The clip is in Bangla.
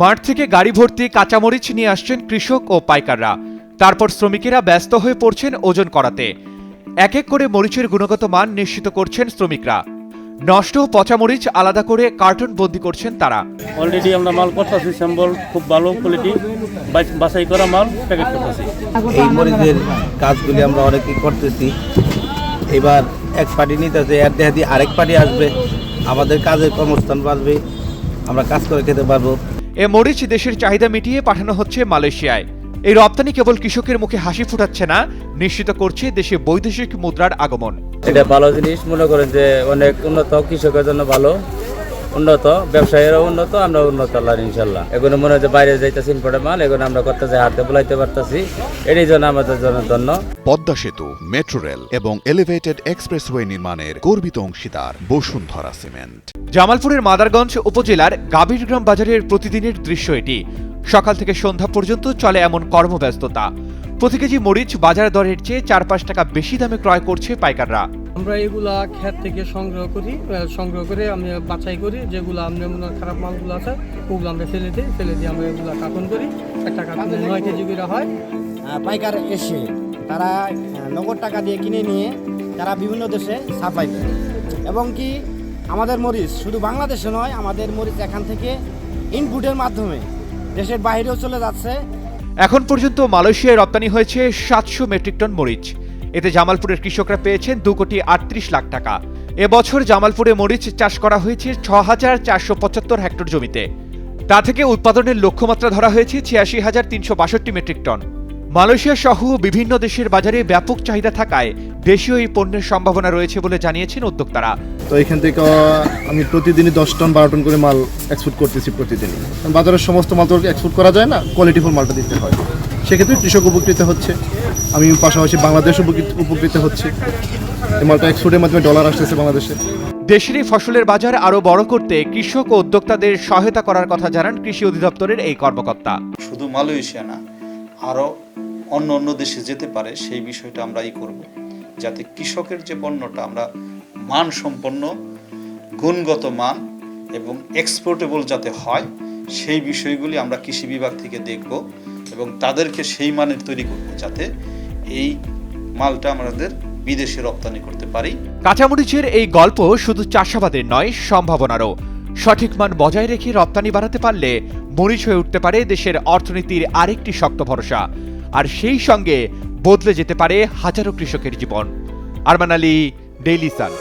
মাঠ থেকে গাড়ি ভর্তি কাঁচামরিচ নিয়ে আসছেন কৃষক ও পাইকাররা। তারপর শ্রমিকেরা ব্যস্ত হয়ে পড়ছেন ওজন করাতে। এক এক করে মরিচের গুণগত মান নিশ্চিত করছেন শ্রমিকরা। নষ্ট ও পচা মরিচ আলাদা করে কার্টন বন্দি করছেন তারা। অলরেডি আমরা মাল করতেছি, স্যাম্পল খুব ভালো কোয়ালিটি, বাছাই করা মাল প্যাকেট করতেছি। এই মরিচের কাজগুলি আমরা অনেকেই করতেছি। এবার এক পার্টি নিতেছে, এর দেহা দিয়ে আরেক পার্টি আসবে, আমাদের কাজের কর্মস্থান বাড়বে, আমরা কাজ করে খেতে পারবো। এ মরিচ দেশের চাহিদা মিটিয়ে পাঠানো হচ্ছে মালয়েশিয়ায়। এই রপ্তানি কেবল কৃষকের মুখে হাসি ফুটাচ্ছে না, নিশ্চিত করছে দেশে বৈদেশিক মুদ্রার আগমন। এটা ভালো জিনিস, মনে করেন যে অনেক উন্নত, কৃষকের জন্য ভালো, উন্নত, ব্যবসায়ীরাও উন্নত, আমরা উন্নত আল্লাহ ইনশাল্লাহ। এখন মনে হয় যে বাইরে যাইতেছি ইম্পোর্টের মাল, এখন আমরা করতেছি, হাতে বুলাইতে পারতেছি, এটাই জন্য আমাদের জন্য ধন্য। পদ্মা সেতু, মেট্রো রেল এবং এলিভেটেড এক্সপ্রেসওয়ে নির্মাণের গর্বিত অংশীদার বসুন্ধরা সিমেন্ট। জামালপুরের মাদারগঞ্জ উপজেলার গাভীরগ্রাম বাজারের প্রতিদিনের দৃশ্য এটি। সকাল থেকে সন্ধ্যা পর্যন্ত চলে এমন কর্মব্যস্ততা। প্রতি কেজি মরিচ বাজার দরের চেয়ে 4-5 টাকা বেশি দামে ক্রয় করছে পাইকাররা। আমরা এগুলা ক্ষেত থেকে সংগ্রহ করে আমি বাছাই করি, যেগুলো আমরা খারাপ মালগুলো আছে ওগুলো আমরা ফেলে দিয়ে আমরা এগুলো কার্টন করি। একটা কার্টন 9 কেজি করে হয়। পাইকার এসে তারা নগদ টাকা দিয়ে কিনে নিয়ে তারা বিভিন্ন দেশে সাপ্লাই করে, এবং কি আমাদের মরিচ শুধু বাংলাদেশে নয়, আমাদের মরিচ এখান থেকে ইনপুটের মাধ্যমে দেশের বাইরেও চলে যাচ্ছে। এখন পর্যন্ত মালয়েশিয়ায় রপ্তানি হয়েছে 700 মেট্রিক টন মরিচ। এতে জামালপুরের কৃষকরা পেয়েছেন 2,38 লাখ টাকা। এবছর জামালপুরে মরিচ চাষ করা হয়েছে 6,475 হেক্টর জমিতে। তা থেকে উৎপাদনের লক্ষ্যমাত্রা ধরা হয়েছে 86,362 মেট্রিক টন। মালয়েশিয়া সহ বিভিন্ন দেশের বাজারে ব্যাপক চাহিদা থাকায় দেশীয় এই পণ্যের সম্ভাবনা রয়েছে বলে জানিয়েছেন উদ্যোক্তারা। তো এখান থেকে আমি প্রতিদিনই 10 টন 12 টন করে মাল এক্সপোর্ট করতেছি প্রতিদিনই। বাজারের সমস্ত মাল তো এক্সপোর্ট করা যায় না, কোয়ালিটিফুল মালটা দিতে হয়। সেক্ষেত্রে কৃষক উপকৃত হচ্ছে, আমি পাশাপাশি বাংলাদেশ উপকৃত হচ্ছে। এই মালটা এক্সপোর্টের মাধ্যমে ডলার আসতেছে বাংলাদেশে। দেশের এই ফসলের বাজার আরও বড় করতে কৃষক ও উদ্যোক্তাদের সহায়তা করার কথা জানান কৃষি অধিদপ্তরের এই কর্মকর্তা। শুধু মালয়েশিয়া না, আরও অন্য দেশে যেতে পারে, সেই বিষয়টা আমরা করব, যাতে কৃষকের যে পণ্যটা আমরা মানসম্পন্ন, গুণগত মান এবং এক্সপোর্টেবল যাতে হয়, সেই বিষয়গুলি আমরা কৃষি বিভাগ থেকে দেখব এবং তাদেরকে সেই মানের তৈরি করব, যাতে এই মালটা আমাদের বিদেশে রপ্তানি করতে পারি। কাঁচামরিচের এই গল্প শুধু চাষাবাদের নয়, সম্ভাবনারও। সঠিক মান বজায় রেখে রপ্তানি বাড়াতে পারলে মরিচ হয়ে উঠতে পারে দেশের অর্থনীতির আরেকটি শক্ত ভরসা। আর সেই সঙ্গে বদলে যেতে পারে হাজারো কৃষকের জীবন। Arman Ali, Daily Sun.